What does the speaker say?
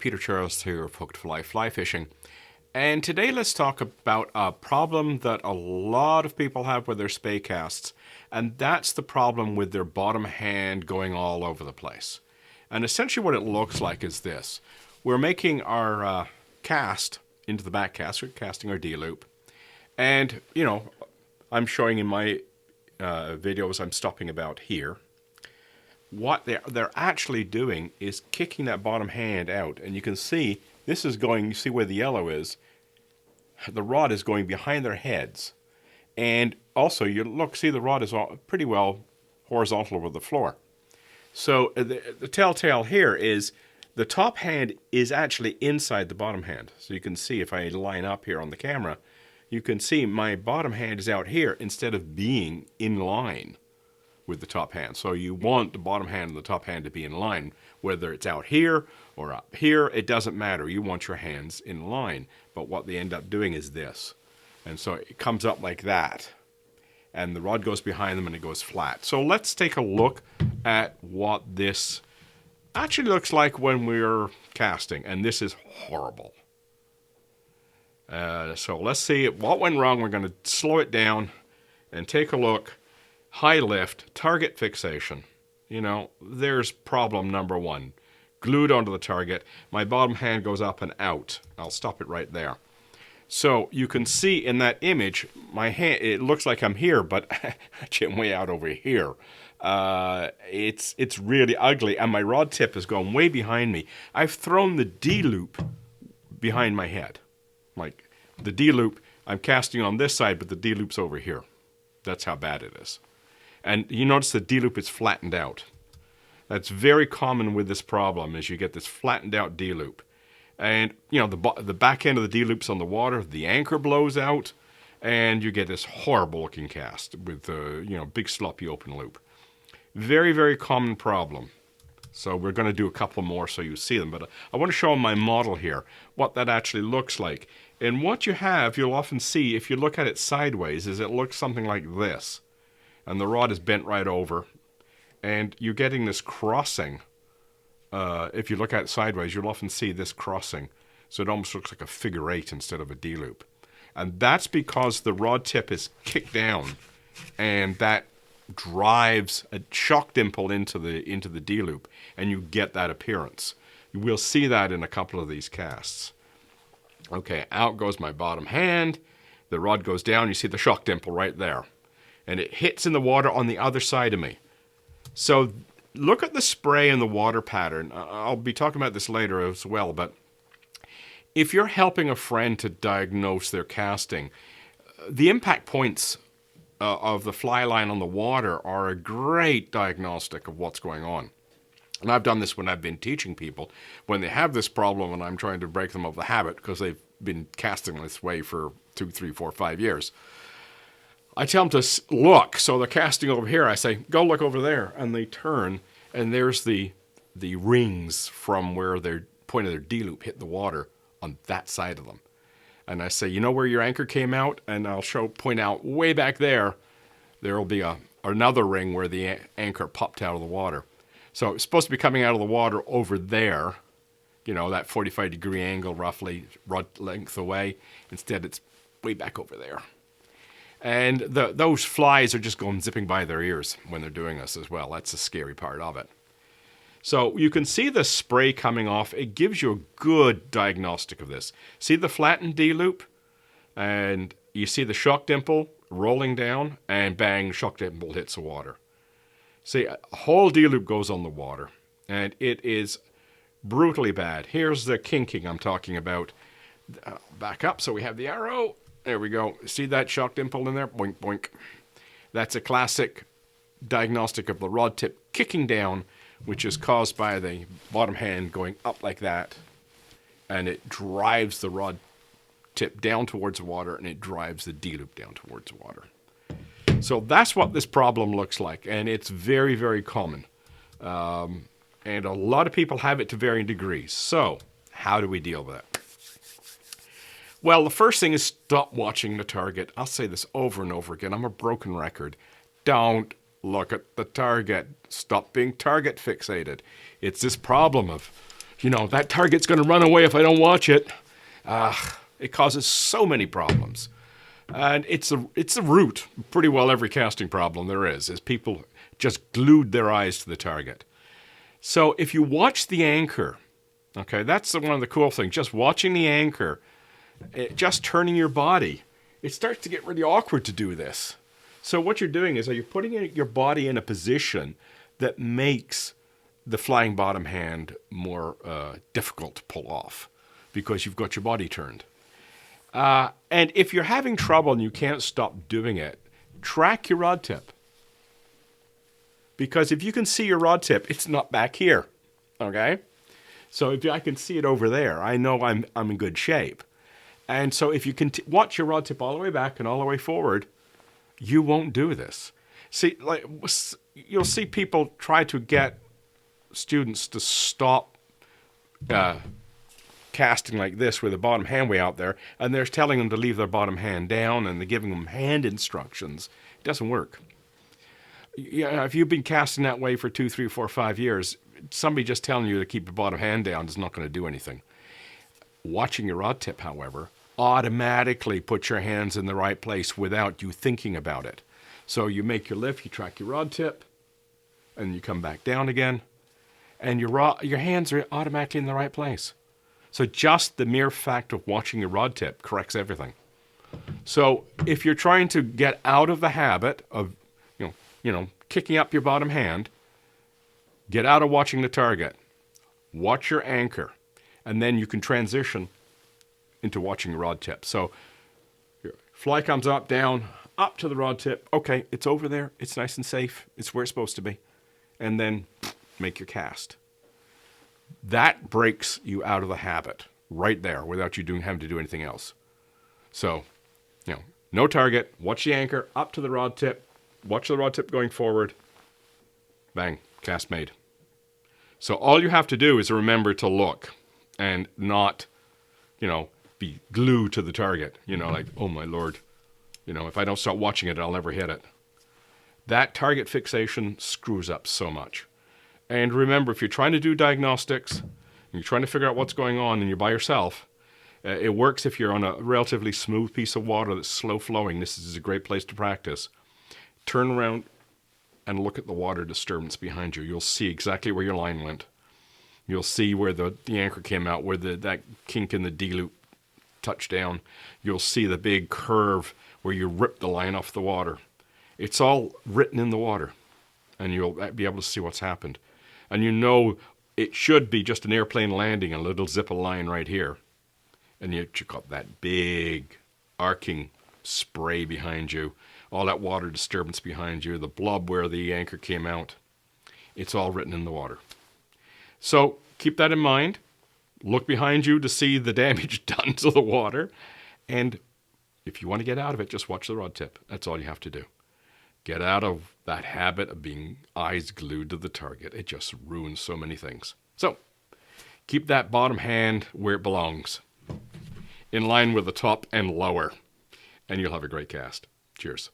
Peter Charles here of Hooked Fly Fishing. And today let's talk about a problem that a lot of people have with their spey casts, and that's the problem with their bottom hand going all over the place. And essentially what it looks like is this. We're making our cast into the back cast, we're casting our D-loop, and, you know, I'm showing in my videos I'm stopping about here. What they're actually doing is kicking that bottom hand out, and you can see this is going, you see where the yellow is, the rod is going behind their heads, and also you look, see the rod is pretty well horizontal over the floor. So the telltale here is the top hand is actually inside the bottom hand. So you can see if I line up here on the camera, you can see my bottom hand is out here instead of being in line with the top hand. So you want the bottom hand and the top hand to be in line, whether it's out here or up here, it doesn't matter. You want your hands in line. But what they end up doing is this. And so it comes up like that. And the rod goes behind them and it goes flat. So let's take a look at what this actually looks like when we're casting. And this is horrible. So let's see what went wrong. We're going to slow it down and take a look. High lift, target fixation. You know, there's problem number one. Glued onto the target. My bottom hand goes up and out. I'll stop it right there. So you can see in that image, my hand, it looks like I'm here, but actually I'm way out over here. It's really ugly, and my rod tip is going way behind me. I've thrown the D-loop behind my head. Like the D-loop, I'm casting on this side, but the D-loop's over here. That's how bad it is. And you notice the D-loop is flattened out. That's very common with this problem, is you get this flattened out D-loop. And, you know, the back end of the D-loop's on the water, the anchor blows out, and you get this horrible looking cast with, you know, big sloppy open loop. Very, very common problem. So we're going to do a couple more so you see them. But I want to show my model here, what that actually looks like. And what you have, you'll often see, if you look at it sideways, is it looks something like this. And the rod is bent right over, and you're getting this crossing. If you look at it sideways, you'll often see this crossing. So it almost looks like a figure eight instead of a D-loop. And that's because the rod tip is kicked down, and that drives a shock dimple into the D-loop, and you get that appearance. We'll see that in a couple of these casts. Okay, out goes my bottom hand. The rod goes down. You see the shock dimple right there. And it hits in the water on the other side of me. So look at the spray and the water pattern. I'll be talking about this later as well, but if you're helping a friend to diagnose their casting, the impact points of the fly line on the water are a great diagnostic of what's going on. And I've done this when I've been teaching people, when they have this problem and I'm trying to break them of the habit because they've been casting this way for 2, 3, 4, 5 years. I tell them to look, so they're casting over here. I say, go look over there, and they turn, and there's the rings from where their point of their D-loop hit the water on that side of them. And I say, you know where your anchor came out? And I'll point out way back there, there'll be another ring where the anchor popped out of the water. So it's supposed to be coming out of the water over there, you know, that 45-degree angle roughly, rod length away. Instead, it's way back over there. And those flies are just going zipping by their ears when they're doing this as well. That's the scary part of it. So you can see the spray coming off. It gives you a good diagnostic of this. See the flattened D-loop? And you see the shock dimple rolling down, and bang, shock dimple hits the water. See, a whole D-loop goes on the water, and it is brutally bad. Here's the kinking I'm talking about. Back up so we have the arrow. There we go. See that shock dimple in there? Boink, boink. That's a classic diagnostic of the rod tip kicking down, which is caused by the bottom hand going up like that. And it drives the rod tip down towards the water, and it drives the D-loop down towards the water. So that's what this problem looks like, and it's very, very common. And a lot of people have it to varying degrees. So how do we deal with it? Well, the first thing is stop watching the target. I'll say this over and over again. I'm a broken record. Don't look at the target. Stop being target fixated. It's this problem of You know, that target's going to run away if I don't watch it. It causes so many problems. And it's the root of pretty well every casting problem there is people just glued their eyes to the target. So if you watch the anchor, okay, that's one of the cool things, just watching the anchor, just turning your body, it starts to get really awkward to do this. So what you're doing is you're putting your body in a position that makes the flying bottom hand more difficult to pull off because you've got your body turned. And if you're having trouble and you can't stop doing it, track your rod tip. Because if you can see your rod tip, it's not back here, okay? So if I can see it over there, I know I'm in good shape. And so if you can watch your rod tip all the way back and all the way forward, you won't do this. See, like you'll see people try to get students to stop casting like this with the bottom hand way out there, and they're telling them to leave their bottom hand down, and they're giving them hand instructions. It doesn't work. Yeah, if you've been casting that way for 2, 3, 4, 5 years, somebody just telling you to keep your bottom hand down is not going to do anything. Watching your rod tip, however, automatically puts your hands in the right place without you thinking about it. So you make your lift, you track your rod tip, and you come back down again, and your hands are automatically in the right place. So just the mere fact of watching your rod tip corrects everything. So if you're trying to get out of the habit of, kicking up your bottom hand, get out of watching the target, watch your anchor, and then you can transition into watching your rod tip. So your fly comes up, down, up to the rod tip. Okay, it's over there. It's nice and safe. It's where it's supposed to be. And then make your cast. That breaks you out of the habit right there without you having to do anything else. So, no target, watch the anchor, up to the rod tip, watch the rod tip going forward, bang, cast made. So all you have to do is remember to look and not, be glued to the target, like, oh my Lord, if I don't start watching it, I'll never hit it. That target fixation screws up so much. And remember, if you're trying to do diagnostics, and you're trying to figure out what's going on and you're by yourself, it works if you're on a relatively smooth piece of water that's slow flowing. This is a great place to practice. Turn around and look at the water disturbance behind you. You'll see exactly where your line went. You'll see where the anchor came out, where that kink in the D-loop touched down. You'll see the big curve where you ripped the line off the water. It's all written in the water, and you'll be able to see what's happened. And it should be just an airplane landing, a little zip of line right here. And you got that big arcing spray behind you, all that water disturbance behind you, the blob where the anchor came out. It's all written in the water. So keep that in mind. Look behind you to see the damage done to the water. And if you want to get out of it, just watch the rod tip. That's all you have to do. Get out of that habit of being eyes glued to the target. It just ruins so many things. So keep that bottom hand where it belongs, in line with the top and lower, and you'll have a great cast. Cheers.